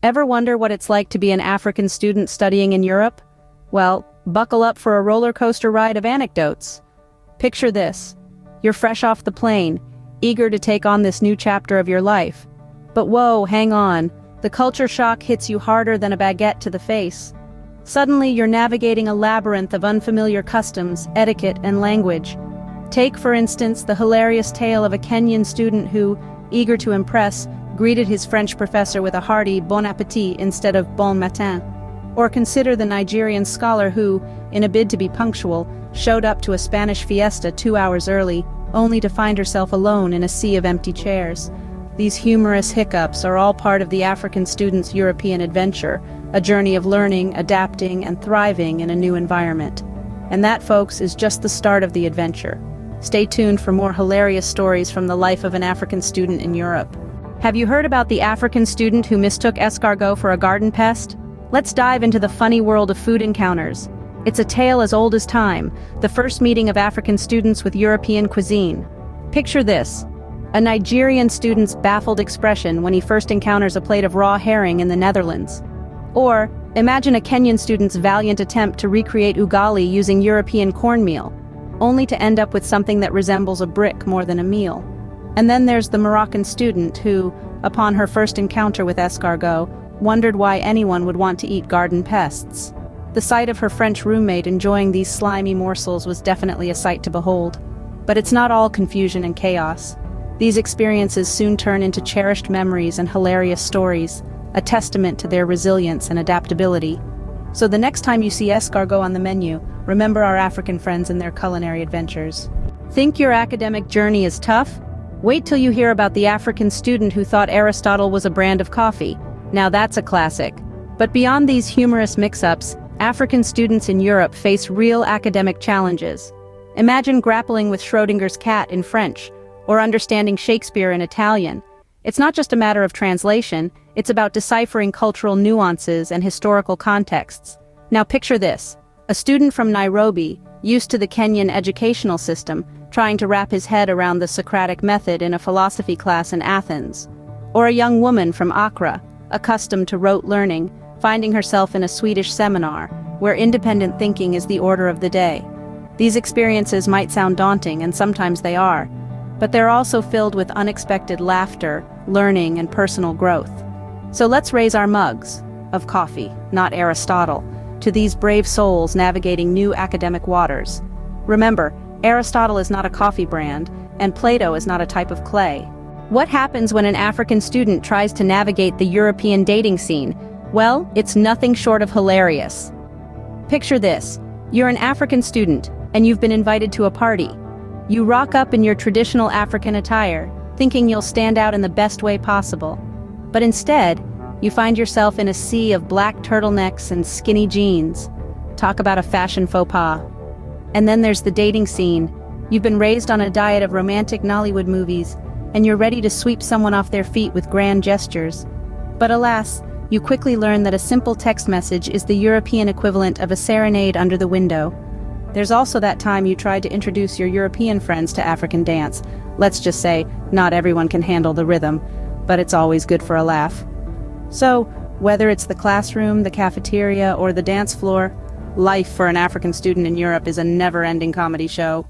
Ever wonder what it's like to be an African student studying in Europe? Well, buckle up for a roller coaster ride of anecdotes. Picture this. You're fresh off the plane, eager to take on this new chapter of your life. But whoa, hang on. The culture shock hits you harder than a baguette to the face. Suddenly, you're navigating a labyrinth of unfamiliar customs, etiquette, and language. Take, for instance, the hilarious tale of a Kenyan student who, eager to impress, greeted his French professor with a hearty bon appétit instead of bon matin. Or consider the Nigerian scholar who, in a bid to be punctual, showed up to a Spanish fiesta 2 hours early, only to find herself alone in a sea of empty chairs. These humorous hiccups are all part of the African student's European adventure, a journey of learning, adapting, and thriving in a new environment. And that, folks, is just the start of the adventure. Stay tuned for more hilarious stories from the life of an African student in Europe. Have you heard about the African student who mistook escargot for a garden pest? Let's dive into the funny world of food encounters. It's a tale as old as time, the first meeting of African students with European cuisine. Picture this. A Nigerian student's baffled expression when he first encounters a plate of raw herring in the Netherlands. Or, imagine a Kenyan student's valiant attempt to recreate ugali using European cornmeal, only to end up with something that resembles a brick more than a meal. And then there's the Moroccan student who, upon her first encounter with escargot, wondered why anyone would want to eat garden pests. The sight of her French roommate enjoying these slimy morsels was definitely a sight to behold. But it's not all confusion and chaos. These experiences soon turn into cherished memories and hilarious stories, a testament to their resilience and adaptability. So the next time you see escargot on the menu, remember our African friends and their culinary adventures. Think your academic journey is tough? Wait till you hear about the African student who thought Aristotle was a brand of coffee. Now that's a classic. But beyond these humorous mix-ups, African students in Europe face real academic challenges. Imagine grappling with Schrödinger's cat in French, or understanding Shakespeare in Italian. It's not just a matter of translation, it's about deciphering cultural nuances and historical contexts. Now picture this, a student from Nairobi, used to the Kenyan educational system, trying to wrap his head around the Socratic method in a philosophy class in Athens. Or a young woman from Accra, accustomed to rote learning, finding herself in a Swedish seminar, where independent thinking is the order of the day. These experiences might sound daunting, and sometimes they are, but they're also filled with unexpected laughter, learning, and personal growth. So let's raise our mugs, of coffee, not Aristotle, to these brave souls navigating new academic waters. Remember, Aristotle is not a coffee brand, and Plato is not a type of clay. What happens when an African student tries to navigate the European dating scene? Well, it's nothing short of hilarious. Picture this. You're an African student, and you've been invited to a party. You rock up in your traditional African attire, thinking you'll stand out in the best way possible. But instead, you find yourself in a sea of black turtlenecks and skinny jeans. Talk about a fashion faux pas. And then there's the dating scene. You've been raised on a diet of romantic Nollywood movies, and you're ready to sweep someone off their feet with grand gestures. But alas, you quickly learn that a simple text message is the European equivalent of a serenade under the window. There's also that time you tried to introduce your European friends to African dance. Let's just say, not everyone can handle the rhythm, but it's always good for a laugh. So, whether it's the classroom, the cafeteria, or the dance floor, life for an African student in Europe is a never-ending comedy show.